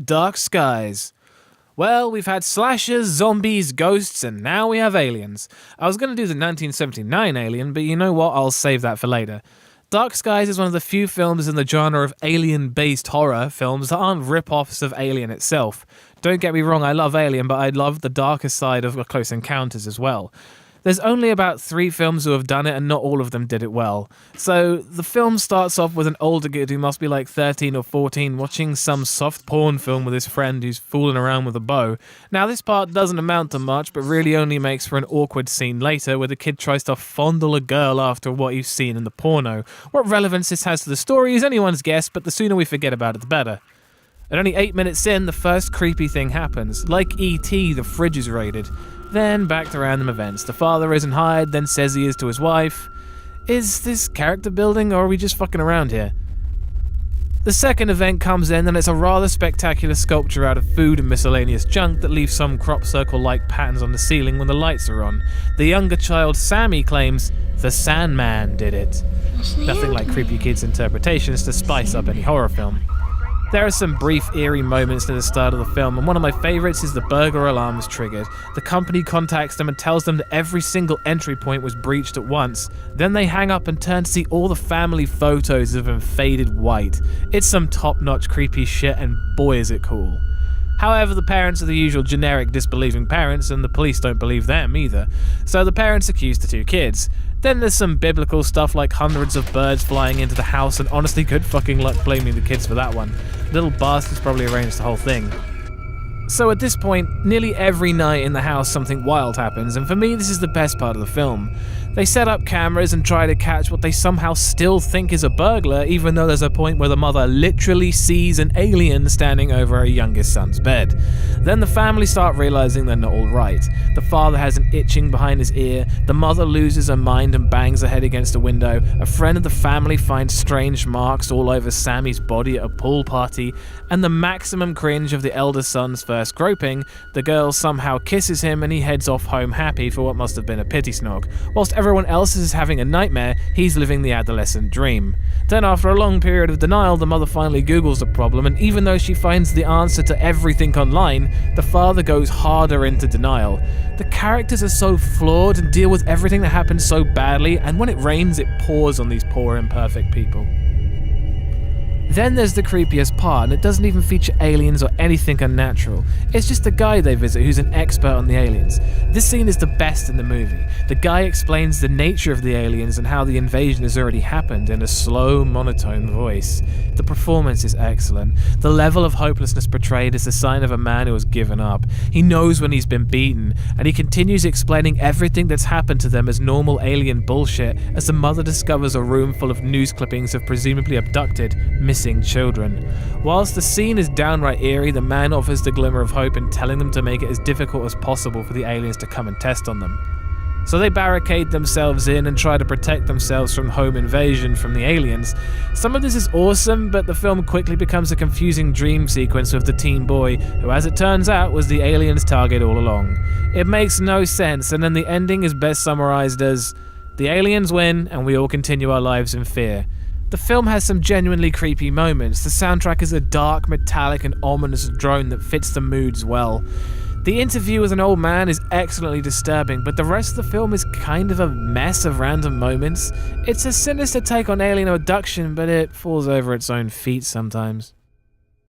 Dark Skies. Well, we've had slashers, zombies, ghosts, and now we have aliens. I was going to do the 1979 Alien, but you know what? I'll save that for later. Dark Skies is one of the few films in the genre of alien-based horror films that aren't rip-offs of Alien itself. Don't get me wrong, I love Alien, but I love the darker side of Close Encounters as well. There's only about 3 films who have done it, and not all of them did it well. So, the film starts off with an older kid who must be like 13 or 14 watching some soft porn film with his friend who's fooling around with a bow. Now, this part doesn't amount to much, but really only makes for an awkward scene later where the kid tries to fondle a girl after what you've seen in the porno. What relevance this has to the story is anyone's guess, but the sooner we forget about it, the better. At only 8 minutes in, the first creepy thing happens. Like E.T., the fridge is raided. Then back to random events. The father isn't hired, then says he is to his wife. Is this character building, or are we just fucking around here? The second event comes in, and it's a rather spectacular sculpture out of food and miscellaneous junk that leaves some crop circle-like patterns on the ceiling when the lights are on. The younger child, Sammy, claims the Sandman did it. Nothing like creepy kids' interpretations to spice up any horror film. There are some brief, eerie moments near the start of the film, and one of my favourites is the burglar alarm is triggered. The company contacts them and tells them that every single entry point was breached at once. Then they hang up and turn to see all the family photos of them faded white. It's some top-notch creepy shit, and boy is it cool. However, the parents are the usual generic disbelieving parents, and the police don't believe them either. So the parents accuse the 2 kids. Then there's some biblical stuff like hundreds of birds flying into the house, and honestly good fucking luck blaming the kids for that one. Little bastards probably arranged the whole thing. So at this point, nearly every night in the house something wild happens, and for me this is the best part of the film. They set up cameras and try to catch what they somehow still think is a burglar, even though there's a point where the mother literally sees an alien standing over her youngest son's bed. Then the family start realizing they're not all right. The father has an itching behind his ear, the mother loses her mind and bangs her head against a window, a friend of the family finds strange marks all over Sammy's body at a pool party, and the maximum cringe of the elder son's first groping, the girl somehow kisses him and he heads off home happy for what must have been a pity snog. Whilst everyone else is having a nightmare, he's living the adolescent dream. Then after a long period of denial, the mother finally Googles the problem, and even though she finds the answer to everything online, the father goes harder into denial. The characters are so flawed and deal with everything that happens so badly, and when it rains, it pours on these poor imperfect people. Then there's the creepiest part, and it doesn't even feature aliens or anything unnatural. It's just the guy they visit who's an expert on the aliens. This scene is the best in the movie. The guy explains the nature of the aliens and how the invasion has already happened in a slow, monotone voice. The performance is excellent. The level of hopelessness portrayed is the sign of a man who has given up. He knows when he's been beaten, and he continues explaining everything that's happened to them as normal alien bullshit as the mother discovers a room full of news clippings of presumably abducted, missing children. Whilst the scene is downright eerie, the man offers the glimmer of hope in telling them to make it as difficult as possible for the aliens to come and test on them. So they barricade themselves in and try to protect themselves from home invasion from the aliens. Some of this is awesome, but the film quickly becomes a confusing dream sequence with the teen boy, who as it turns out was the aliens' target all along. It makes no sense, and then the ending is best summarized as, the aliens win and we all continue our lives in fear. The film has some genuinely creepy moments. The soundtrack is a dark, metallic and ominous drone that fits the moods well. The interview with an old man is excellently disturbing, but the rest of the film is kind of a mess of random moments. It's a sinister take on alien abduction, but it falls over its own feet sometimes.